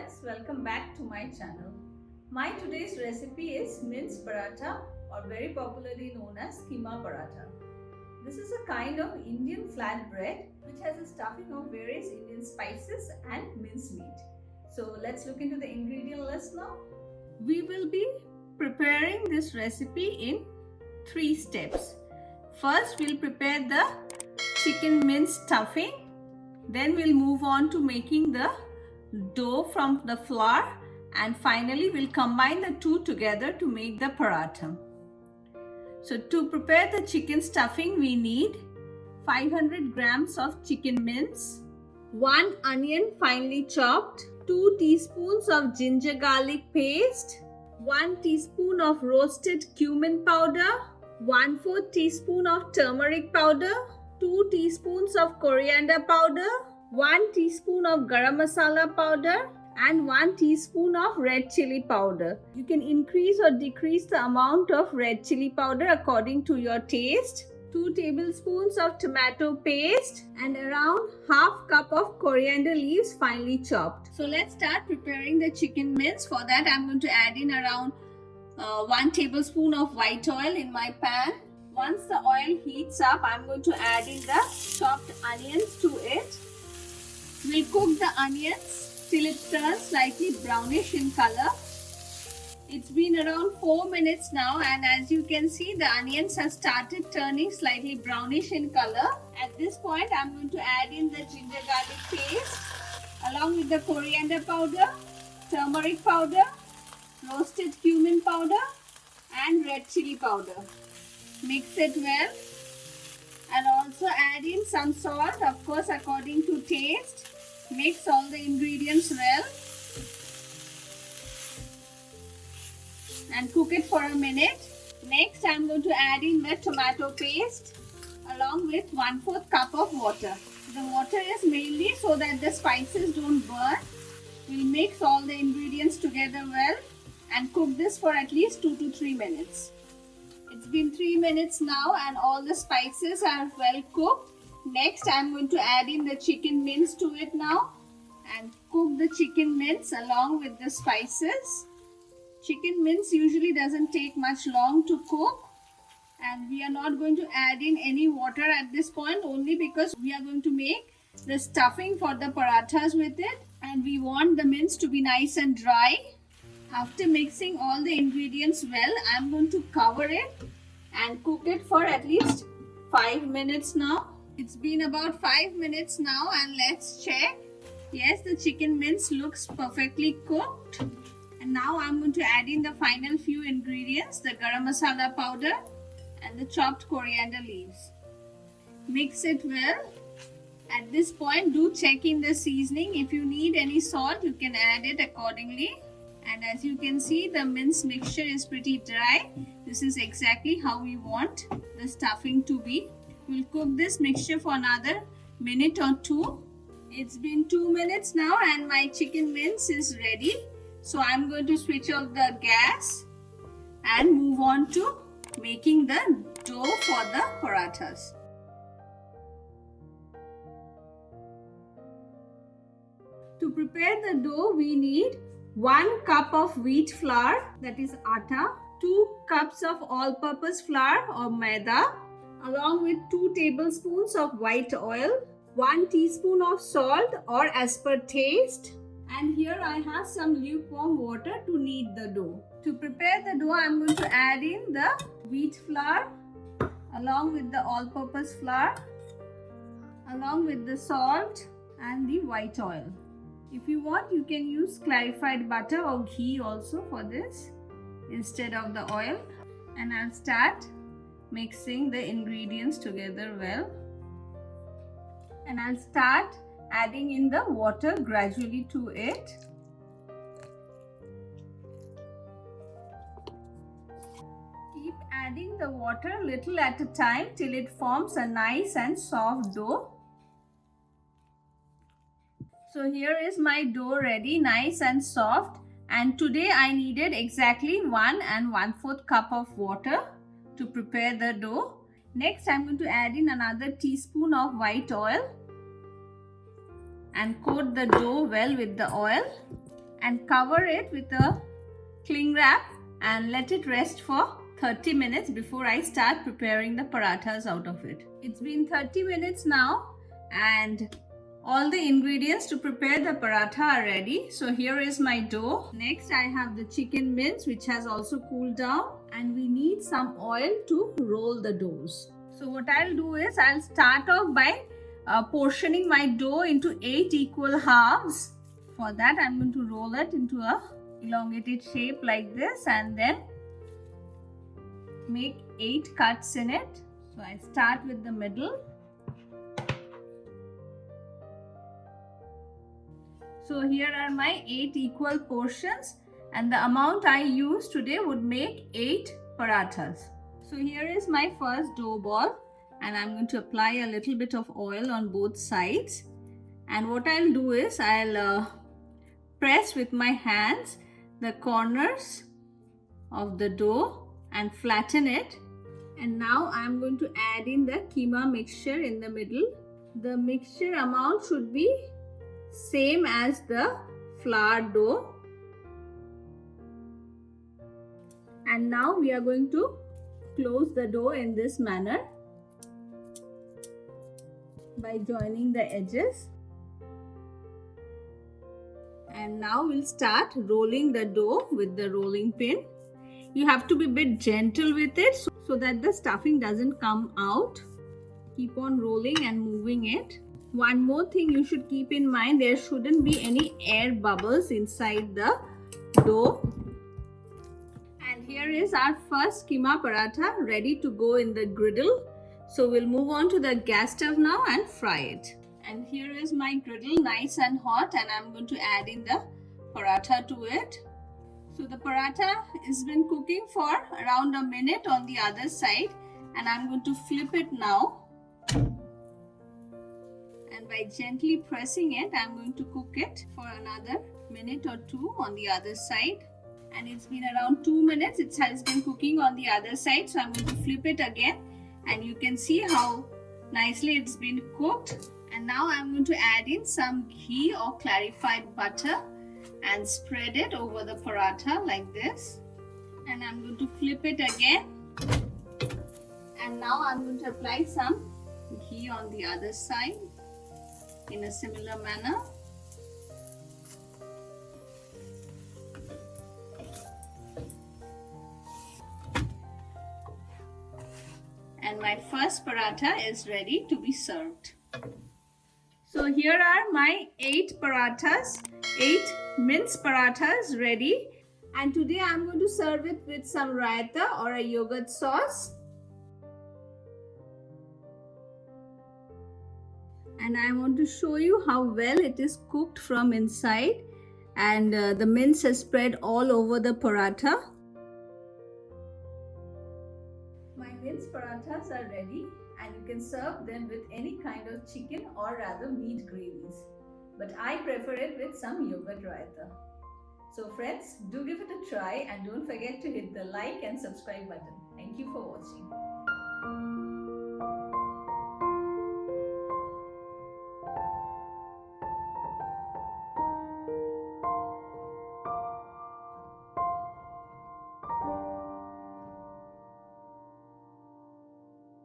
viewers, welcome back to my channel. My today's recipe is mince paratha, or very popularly known as keema paratha. This is a kind of Indian flatbread which has a stuffing of various Indian spices and minced meat. So let's look into the ingredient list now. We will be preparing this recipe in 3 steps. First, we'll prepare the chicken mince stuffing. Then we'll move on to making the dough from the flour, and finally we'll combine the two together to make the paratha. So to prepare the chicken stuffing, we need 500 grams of chicken mince, 1 onion finely chopped, 2 teaspoons of ginger garlic paste, 1 teaspoon of roasted cumin powder, 1/4 teaspoon of turmeric powder, 2 teaspoons of coriander powder, 1 teaspoon of garam masala powder, and 1 teaspoon of red chili powder. You can increase or decrease the amount of red chili powder according to your taste. 2 tablespoons of tomato paste and around half cup of coriander leaves finely chopped. So let's start preparing the chicken mince. For that, I'm going to add in around 1 tablespoon of white oil in my pan. Once the oil heats up, I'm going to add in the chopped onions to it. We'll cook the onions till it turns slightly brownish in color. It's been around 4 minutes now, and as you can see, the onions have started turning slightly brownish in color. At this point, I'm going to add in the ginger garlic paste along with the coriander powder, turmeric powder, roasted cumin powder, and red chili powder. Mix it well, and also add in some salt, of course according to taste. Mix all the ingredients well and cook it for a minute. Next, I'm going to add in the tomato paste along with 1/4 cup of water. The water is mainly so that the spices don't burn. We'll mix all the ingredients together well and cook this for at least 2 to 3 minutes. It's been 3 minutes now and all the spices are well cooked. Next, I'm going to add in the chicken mince to it now and cook the chicken mince along with the spices. Chicken mince usually doesn't take much long to cook, and we are not going to add in any water at this point, only because we are going to make the stuffing for the parathas with it, and we want the mince to be nice and dry. After mixing all the ingredients well, I'm going to cover it and cook it for at least 5 minutes now. It's been about 5 minutes now, and let's check. Yes, the chicken mince looks perfectly cooked. And now I'm going to add in the final few ingredients, the garam masala powder and the chopped coriander leaves. Mix it well. At this point, do check in the seasoning. If you need any salt, you can add it accordingly. And as you can see, the mince mixture is pretty dry. This is exactly how we want the stuffing to be. We'll cook this mixture for another minute or 2. It's been 2 minutes now and my chicken mince is ready. So I'm going to switch off the gas and move on to making the dough for the parathas. To prepare the dough, we need 1 cup of wheat flour, that is atta, 2 cups of all-purpose flour or maida, along with 2 tablespoons of white oil, 1 teaspoon of salt or as per taste, and here I have some lukewarm water to knead the dough. To prepare the dough, I'm going to add in the wheat flour along with the all-purpose flour, along with the salt and the white oil. If you want, you can use clarified butter or ghee also for this instead of the oil. And I'll start mixing the ingredients together well. And I'll start adding in the water gradually to it. Keep adding the water little at a time till it forms a nice and soft dough. So here is my dough ready, nice and soft, and today I needed exactly 1 1/4 cup of water to prepare the dough. Next, I'm going to add in another teaspoon of white oil and coat the dough well with the oil. and cover it with a cling wrap and let it rest for 30 minutes before I start preparing the parathas out of it. It's been 30 minutes now and all the ingredients to prepare the paratha are ready. So here is my dough. Next I have the chicken mince which has also cooled down, and we need some oil to roll the doughs. So what I'll do is I'll start off by portioning my dough into 8 equal halves. For that I'm going to roll it into a elongated shape like this and then make 8 cuts in it. So I start with the middle. So here are my 8 equal portions, and the amount I use today would make 8 parathas. So here is my first dough ball, and I'm going to apply a little bit of oil on both sides. And what I'll do is I'll press with my hands the corners of the dough and flatten it. And now I'm going to add in the keema mixture in the middle. The mixture amount should be same as the flour dough. And now we are going to close the dough in this manner by joining the edges. And now we'll start rolling the dough with the rolling pin. You have to be a bit gentle with it so that the stuffing doesn't come out. Keep on rolling and moving it. One more thing you should keep in mind, there shouldn't be any air bubbles inside the dough. And here is our first keema paratha ready to go in the griddle. So we'll move on to the gas stove now and fry it. And here is my griddle, nice and hot, and I'm going to add in the paratha to it. So the paratha has been cooking for around a minute on the other side, and I'm going to flip it now. And by gently pressing it, I'm going to cook it for another minute or two on the other side. And it's been around 2 minutes. It has been cooking on the other side. So I'm going to flip it again. And you can see how nicely it's been cooked. And now I'm going to add in some ghee or clarified butter and spread it over the paratha like this. And I'm going to flip it again. And now I'm going to apply some ghee on the other side in a similar manner. And my first paratha is ready to be served. So here are my 8 parathas, 8 mince parathas ready. And today I'm going to serve it with some raita or a yogurt sauce. And I want to show you how well it is cooked from inside, and the mince has spread all over the paratha. My mince parathas are ready, and you can serve them with any kind of chicken or rather meat gravies. But I prefer it with some yogurt raita. So friends, do give it a try and don't forget to hit the like and subscribe button. Thank you for watching.